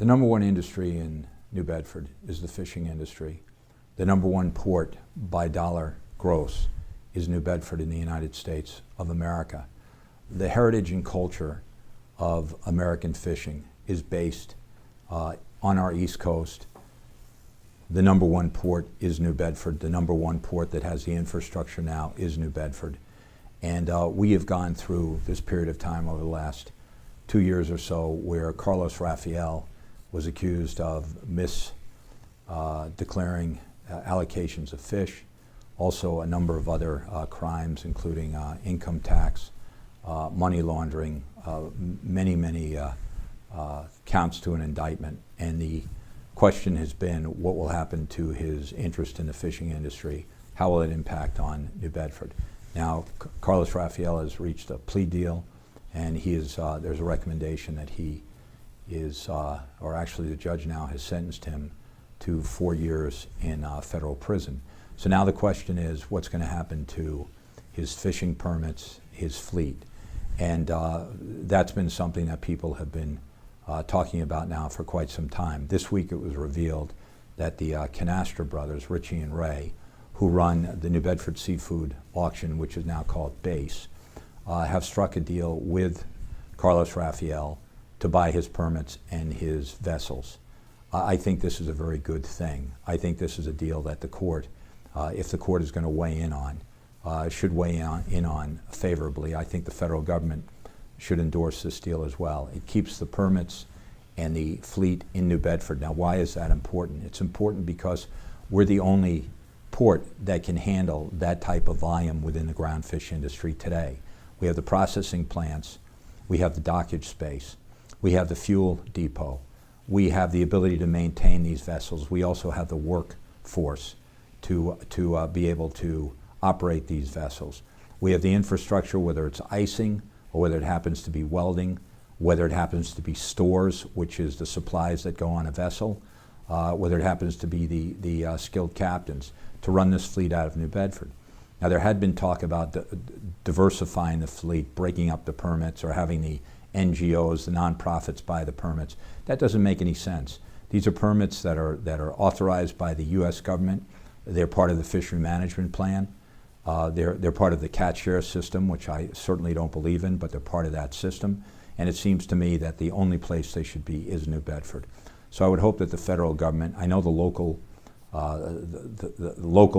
The number one industry in New Bedford is the fishing industry. The number one port by dollar gross is New Bedford in the United States of America. The heritage and culture of American fishing is based on our East Coast. The number one port is New Bedford. The number one port that has the infrastructure now is New Bedford. And we have gone through this period of time over the last 2 years or so where Carlos Rafael was accused of declaring allocations of fish, also a number of other crimes, including income tax, money laundering, many counts to an indictment. And the question has been, what will happen to his interest in the fishing industry? How will it impact on New Bedford? Now, Carlos Rafael has reached a plea deal, and there's a recommendation that he is, or actually the judge now has sentenced him to 4 years in federal prison. So now the question is, what's going to happen to his fishing permits, his fleet? And that's been something that people have been talking about now for quite some time. This week it was revealed that the Canastra brothers, Richie and Ray, who run the New Bedford Seafood Auction, which is now called Base, have struck a deal with Carlos Rafael to buy his permits and his vessels. I think this is a very good thing. I think this is a deal that the court, if the court is going to weigh in on, should weigh in on favorably. I think the federal government should endorse this deal as well. It keeps the permits and the fleet in New Bedford. Now, why is that important? It's important because we're the only port that can handle that type of volume within the ground fish industry today. We have the processing plants, we have the dockage space, we have the fuel depot, we have the ability to maintain these vessels. We also have the workforce to be able to operate these vessels. We have the infrastructure, whether it's icing or whether it happens to be welding, whether it happens to be stores, which is the supplies that go on a vessel, whether it happens to be the skilled captains to run this fleet out of New Bedford. Now, there had been talk about diversifying the fleet, breaking up the permits, or having the NGOs, the nonprofits, buy the permits. That doesn't make any sense. These are permits that are authorized by the U.S. government. They're part of the fishery management plan. They're part of the catch share system, which I certainly don't believe in, but they're part of that system. And it seems to me that the only place they should be is New Bedford. So I would hope that the federal government, I know the local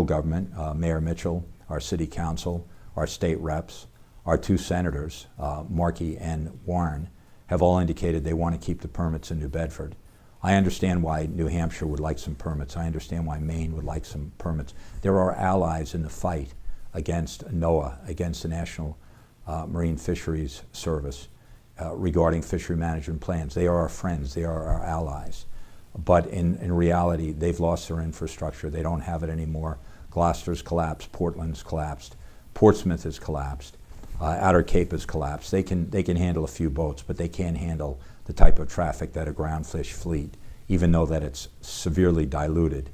government, Mayor Mitchell, our city council, our state reps, our two senators, Markey and Warren, have all indicated they want to keep the permits in New Bedford. I understand why New Hampshire would like some permits. I understand why Maine would like some permits. There are allies in the fight against NOAA, against the National Marine Fisheries Service, regarding fishery management plans. They are our friends. They are our allies. But in reality, they've lost their infrastructure. They don't have it anymore. Gloucester's collapsed. Portland's collapsed. Portsmouth has collapsed. Outer Cape has collapsed. They can handle a few boats, but they can't handle the type of traffic that a ground fish fleet, even though that it's severely diluted,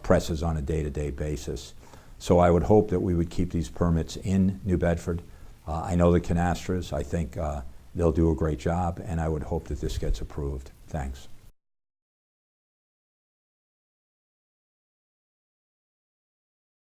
presses on a day-to-day basis. So I would hope that we would keep these permits in New Bedford. I know the Canastras. I think they'll do a great job, and I would hope that this gets approved. Thanks.